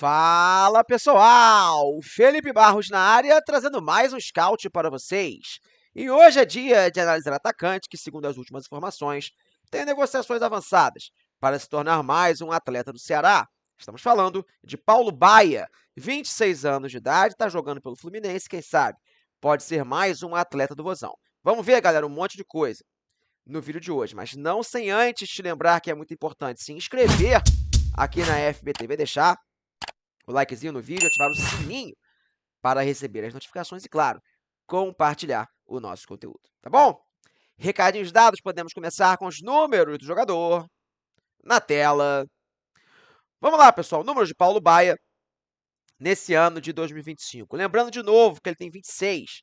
Fala pessoal, Felipe Barros na área, trazendo mais um scout para vocês. E hoje é dia de analisar atacante que, segundo as últimas informações, tem negociações avançadas para se tornar mais um atleta do Ceará. Estamos falando de Paulo Baia, 26 anos de idade, está jogando pelo Fluminense, quem sabe pode ser mais um atleta do Vozão. Vamos ver, galera, um monte de coisa no vídeo de hoje, mas não sem antes te lembrar que é muito importante se inscrever aqui na FBTV, deixar o likezinho no vídeo, ativar o sininho para receber as notificações e, claro, compartilhar o nosso conteúdo, tá bom? Recadinhos dados, podemos começar com os números do jogador na tela. Vamos lá, pessoal, números de Paulo Baia nesse ano de 2025. Lembrando de novo que ele tem 26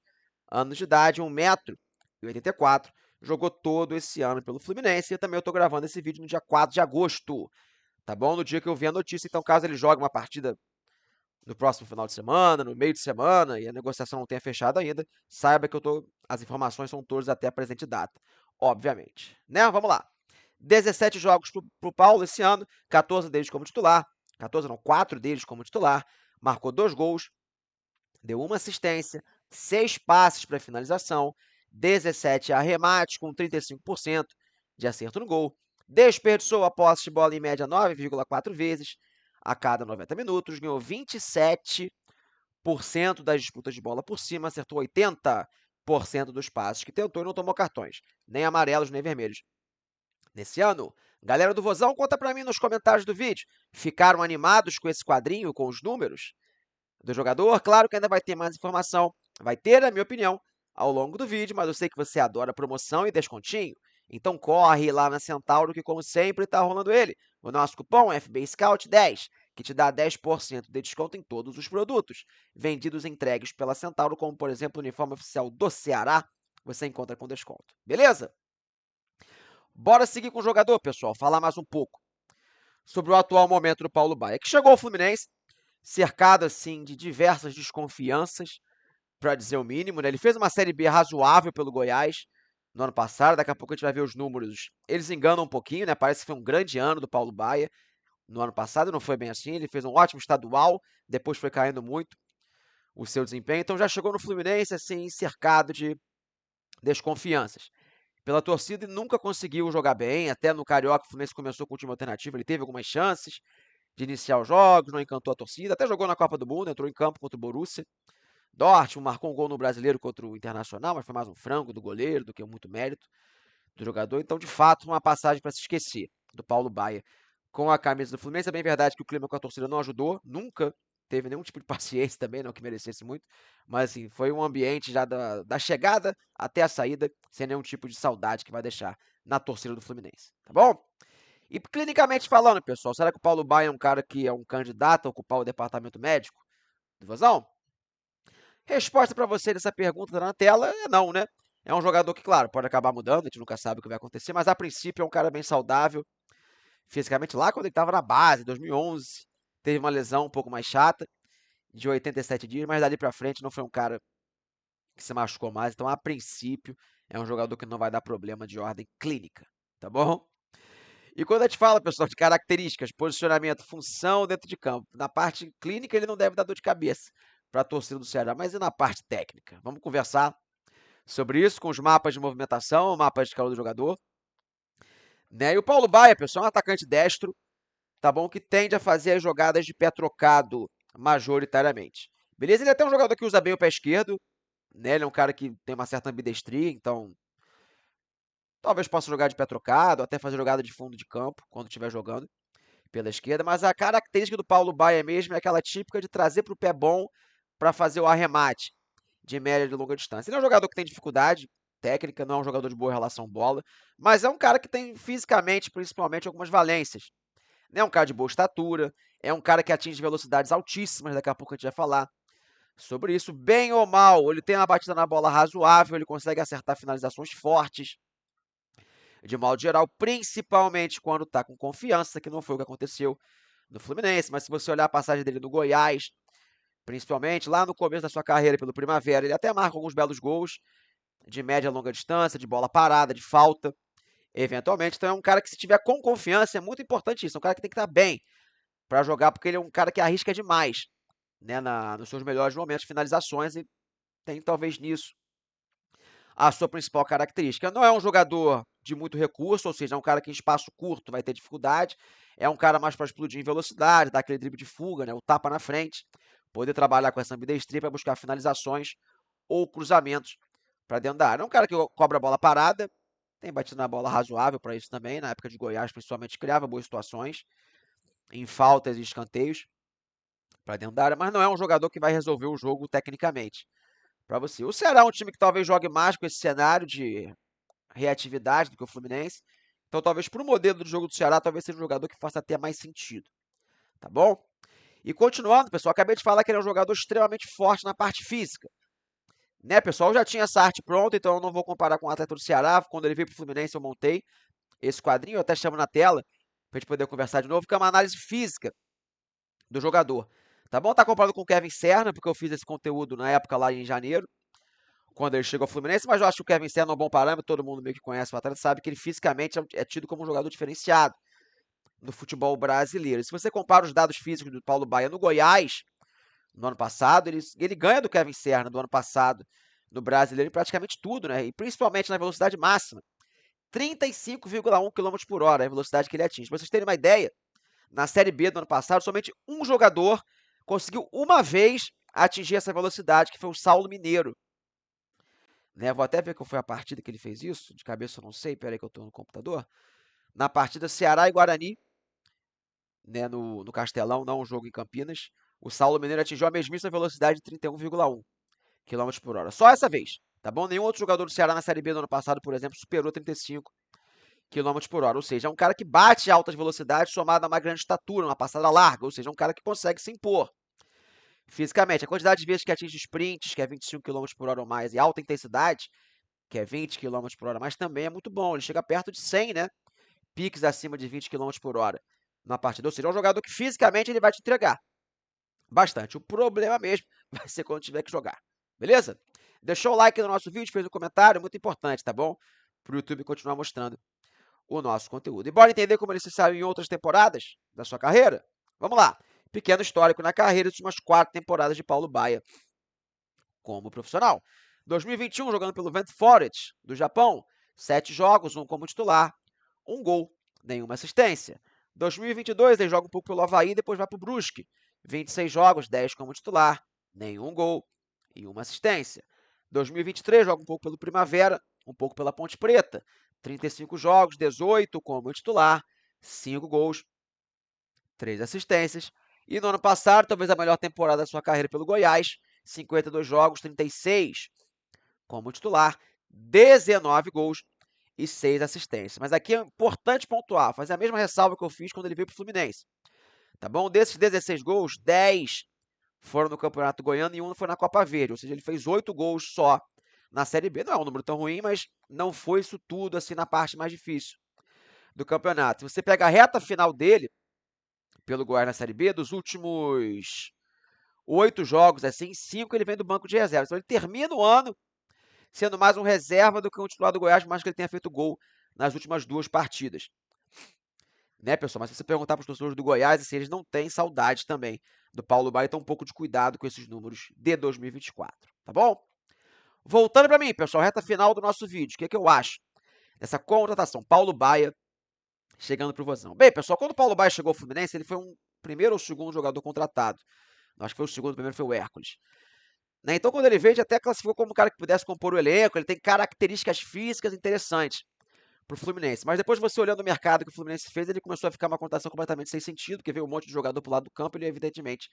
anos de idade, 1,84 m, jogou todo esse ano pelo Fluminense e eu também estou gravando esse vídeo no dia 4 de agosto, tá bom? No dia que eu vi a notícia, então caso ele jogue uma partida no próximo final de semana, no meio de semana, e a negociação não tenha fechado ainda, saiba que as informações são todas até a presente data, obviamente. Né? Vamos lá. 17 jogos para o Paulo esse ano, 14 deles como titular, 14 não, 4 deles como titular, marcou 2 gols, deu 1 assistência, 6 passes para finalização, 17 arremates com 35% de acerto no gol, desperdiçou a posse de bola em média 9,4 vezes a cada 90 minutos, ganhou 27% das disputas de bola por cima, acertou 80% dos passes que tentou e não tomou cartões, nem amarelos nem vermelhos. Nesse ano, galera do Vozão, conta pra mim nos comentários do vídeo. Ficaram animados com esse quadrinho, com os números do jogador? Claro que ainda vai ter mais informação, vai ter, na minha opinião, ao longo do vídeo, mas eu sei que você adora promoção e descontinho, então corre lá na Centauro que, como sempre, está rolando ele. O nosso cupom FBScout10, que te dá 10% de desconto em todos os produtos vendidos e entregues pela Centauro, como, por exemplo, o uniforme oficial do Ceará, você encontra com desconto. Beleza? Bora seguir com o jogador, pessoal, falar mais um pouco sobre o atual momento do Paulo Baia, que chegou ao Fluminense cercado assim de diversas desconfianças, para dizer o mínimo, né? Ele fez uma Série B razoável pelo Goiás no ano passado, daqui a pouco a gente vai ver os números. Eles enganam um pouquinho, né? Parece que foi um grande ano do Paulo Baia no ano passado, não foi bem assim. Ele fez um ótimo estadual, depois foi caindo muito o seu desempenho, então já chegou no Fluminense assim cercado de desconfianças pela torcida e nunca conseguiu jogar bem. Até no Carioca, o Fluminense começou com o time alternativo, ele teve algumas chances de iniciar os jogos, não encantou a torcida, até jogou na Copa do Mundo, entrou em campo contra o Borussia Dortmund, marcou um gol no Brasileiro contra o Internacional, mas foi mais um frango do goleiro do que muito mérito do jogador. Então, de fato, uma passagem para se esquecer do Paulo Baia com a camisa do Fluminense. É bem verdade que o clima com a torcida não ajudou, nunca teve nenhum tipo de paciência também, não que merecesse muito, mas assim, foi um ambiente já da chegada até a saída, sem nenhum tipo de saudade que vai deixar na torcida do Fluminense, tá bom? E clinicamente falando, pessoal, será que o Paulo Baia é um cara que é um candidato a ocupar o departamento médico do Vozão? Resposta para você dessa pergunta tá na tela é não, né? É um jogador que, claro, pode acabar mudando, a gente nunca sabe o que vai acontecer, mas a princípio é um cara bem saudável fisicamente. Lá quando ele estava na base, em 2011, teve uma lesão um pouco mais chata, de 87 dias, mas dali para frente não foi um cara que se machucou mais. Então, a princípio, é um jogador que não vai dar problema de ordem clínica, tá bom? E quando a gente fala, pessoal, de características, posicionamento, função dentro de campo, na parte clínica ele não deve dar dor de cabeça para a torcida do Ceará, mas e na parte técnica? Vamos conversar sobre isso com os mapas de movimentação, mapas de calor do jogador. Né? E o Paulo Baia, pessoal, é um atacante destro, tá bom? Que tende a fazer as jogadas de pé trocado majoritariamente. Beleza? Ele é até um jogador que usa bem o pé esquerdo, né? Ele é um cara que tem uma certa ambidestria, então talvez possa jogar de pé trocado, até fazer jogada de fundo de campo quando estiver jogando pela esquerda, mas a característica do Paulo Baia mesmo é aquela típica de trazer para o pé bom para fazer o arremate de média e de longa distância. Ele é um jogador que tem dificuldade técnica, não é um jogador de boa relação bola, mas é um cara que tem fisicamente, principalmente, algumas valências. É um cara de boa estatura, é um cara que atinge velocidades altíssimas, daqui a pouco a gente vai falar sobre isso. Bem ou mal, ele tem uma batida na bola razoável, ele consegue acertar finalizações fortes, de modo geral, principalmente quando está com confiança, que não foi o que aconteceu no Fluminense, mas se você olhar a passagem dele no Goiás, principalmente lá no começo da sua carreira pelo Primavera, ele até marca alguns belos gols de média e longa distância, de bola parada, de falta, eventualmente. Então é um cara que, se tiver com confiança, é muito importante isso. É um cara que tem que estar bem para jogar, porque ele é um cara que arrisca demais, né, nos seus melhores momentos, finalizações, e tem talvez nisso a sua principal característica. Não é um jogador de muito recurso, ou seja, é um cara que em espaço curto vai ter dificuldade, é um cara mais para explodir em velocidade, dar aquele drible de fuga, né, o tapa na frente, poder trabalhar com essa ambidestria para buscar finalizações ou cruzamentos para dentro da área. É um cara que cobra a bola parada, tem batido na bola razoável para isso também, na época de Goiás principalmente criava boas situações, em faltas e escanteios para dentro da área, mas não é um jogador que vai resolver o jogo tecnicamente para você. O Ceará é um time que talvez jogue mais com esse cenário de reatividade do que o Fluminense. Então, talvez para o modelo do jogo do Ceará, talvez seja um jogador que faça até mais sentido. Tá bom? E continuando, pessoal, acabei de falar que ele é um jogador extremamente forte na parte física. Né, pessoal? Eu já tinha essa arte pronta, então eu não vou comparar com o atleta do Ceará. Quando ele veio para o Fluminense, eu montei esse quadrinho, eu até chamo na tela, para a gente poder conversar de novo, que é uma análise física do jogador. Tá bom? Tá comparado com o Kevin Serna, porque eu fiz esse conteúdo na época lá em janeiro, quando ele chegou ao Fluminense, mas eu acho que o Kevin Serna é um bom parâmetro, todo mundo meio que conhece o atleta, sabe que ele fisicamente é tido como um jogador diferenciado no futebol brasileiro. E se você compara os dados físicos do Paulo Baia no Goiás, no ano passado, ele ganha do Kevin Serna do ano passado no brasileiro em praticamente tudo, né? E principalmente na velocidade máxima. 35,1 km por hora é a velocidade que ele atinge. Pra vocês terem uma ideia, na Série B do ano passado, somente um jogador conseguiu uma vez atingir essa velocidade, que foi o Saulo Mineiro. Né? Vou até ver qual foi a partida que ele fez isso. De cabeça eu não sei, peraí que eu estou no computador. Na partida Ceará e Guarani, né, no Castelão, não um jogo em Campinas, o Saulo Mineiro atingiu a mesmíssima velocidade de 31,1 km por hora. Só essa vez, tá bom? Nenhum outro jogador do Ceará na Série B do ano passado, por exemplo, superou 35 km por hora. Ou seja, é um cara que bate altas velocidades somado a uma grande estatura, uma passada larga. Ou seja, é um cara que consegue se impor fisicamente. A quantidade de vezes que atinge sprints, que é 25 km por hora ou mais, e alta intensidade, que é 20 km por hora, mas também é muito bom. Ele chega perto de 100, né? Piques acima de 20 km por hora na partida. Ou seja, é um jogador que fisicamente ele vai te entregar bastante. O problema mesmo vai ser quando tiver que jogar. Beleza? Deixou o like no nosso vídeo, fez um comentário, muito importante, tá bom? Para o YouTube continuar mostrando o nosso conteúdo. E bora entender como ele se saiu em outras temporadas da sua carreira? Vamos lá. Pequeno histórico na carreira, as últimas 4 temporadas de Paulo Baia como profissional. 2021, jogando pelo Ventforet, do Japão, 7 jogos, 1 como titular, 1 gol, nenhuma assistência. 2022, ele joga um pouco pelo Avaí, depois vai para o Brusque, 26 jogos, 10 como titular, nenhum gol e uma assistência. 2023, joga um pouco pelo Primavera, um pouco pela Ponte Preta, 35 jogos, 18 como titular, 5 gols, 3 assistências. E no ano passado, talvez a melhor temporada da sua carreira pelo Goiás, 52 jogos, 36 como titular, 19 gols e 6 assistências. Mas aqui é importante pontuar, fazer a mesma ressalva que eu fiz quando ele veio para o Fluminense. Tá bom? Desses 16 gols, 10 foram no Campeonato Goiano e 1 foi na Copa Verde. Ou seja, ele fez 8 gols só na Série B. Não é um número tão ruim, mas não foi isso tudo assim na parte mais difícil do campeonato. Se você pega a reta final dele, pelo Goiás na Série B, dos últimos 8 jogos, assim, 5 ele vem do banco de reserva. Então ele termina o ano sendo mais um reserva do que um titular do Goiás, mais que ele tenha feito gol nas últimas 2 partidas. Né, pessoal? Mas se você perguntar para os torcedores do Goiás, assim, eles não têm saudade também do Paulo Baia, então um pouco de cuidado com esses números de 2024, tá bom? Voltando para mim, pessoal, reta final do nosso vídeo, o que eu acho dessa contratação? Paulo Baia chegando para o Vozão. Bem, pessoal, quando o Paulo Baia chegou ao Fluminense, ele foi um primeiro ou segundo jogador contratado. Acho que foi o segundo, o primeiro foi o Hércules. Né? Então, quando ele veio, ele até classificou como um cara que pudesse compor o elenco, ele tem características físicas interessantes para o Fluminense. Mas depois, você olhando o mercado que o Fluminense fez, ele começou a ficar uma contratação completamente sem sentido, porque veio um monte de jogador para o lado do campo e ele, evidentemente,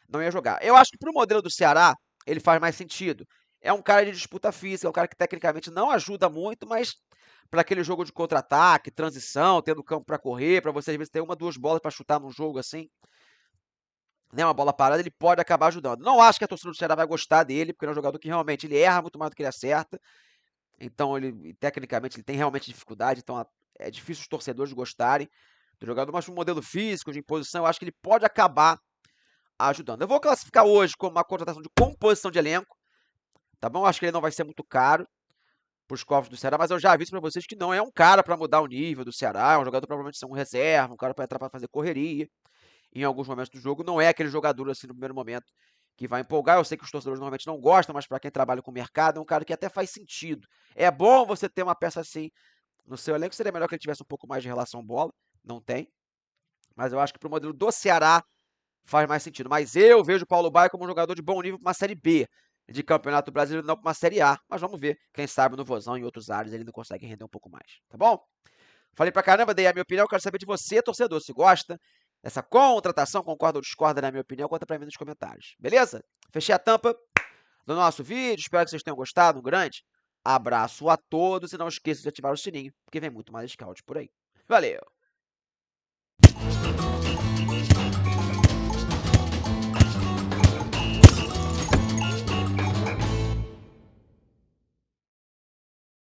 não ia jogar. Eu acho que para o modelo do Ceará, ele faz mais sentido. É um cara de disputa física, é um cara que tecnicamente não ajuda muito, mas para aquele jogo de contra-ataque, transição, tendo campo para correr, para você às vezes ter 1, 2 bolas para chutar num jogo assim, né, uma bola parada, ele pode acabar ajudando. Não acho que a torcida do Ceará vai gostar dele, porque ele é um jogador que realmente ele erra muito mais do que ele acerta. Então, ele tecnicamente ele tem realmente dificuldade, então é difícil os torcedores gostarem do jogador, mas no modelo físico, de imposição, eu acho que ele pode acabar ajudando. Eu vou classificar hoje como uma contratação de composição de elenco, tá bom? Acho que ele não vai ser muito caro para os cofres do Ceará, mas eu já aviso para vocês que não é um cara para mudar o nível do Ceará, é um jogador provavelmente ser um reserva, um cara para entrar para fazer correria. em alguns momentos do jogo. Não é aquele jogador, assim, no primeiro momento, que vai empolgar. Eu sei que os torcedores normalmente não gostam, mas para quem trabalha com o mercado, é um cara que até faz sentido. É bom você ter uma peça assim no seu elenco. Seria melhor que ele tivesse um pouco mais de relação bola. Não tem. Mas eu acho que pro modelo do Ceará faz mais sentido. Mas eu vejo o Paulo Baia como um jogador de bom nível para uma Série B de Campeonato Brasileiro, não para uma Série A. Mas vamos ver. Quem sabe no Vozão e em outros áreas ele não consegue render um pouco mais. Tá bom? Falei pra caramba, dei a minha opinião. Quero saber de você, torcedor. Se gosta dessa contratação, concorda ou discorda da minha opinião, conta pra mim nos comentários. Beleza? Fechei a tampa do nosso vídeo. Espero que vocês tenham gostado. Um grande abraço a todos e não esqueça de ativar o sininho, porque vem muito mais Scout por aí. Valeu!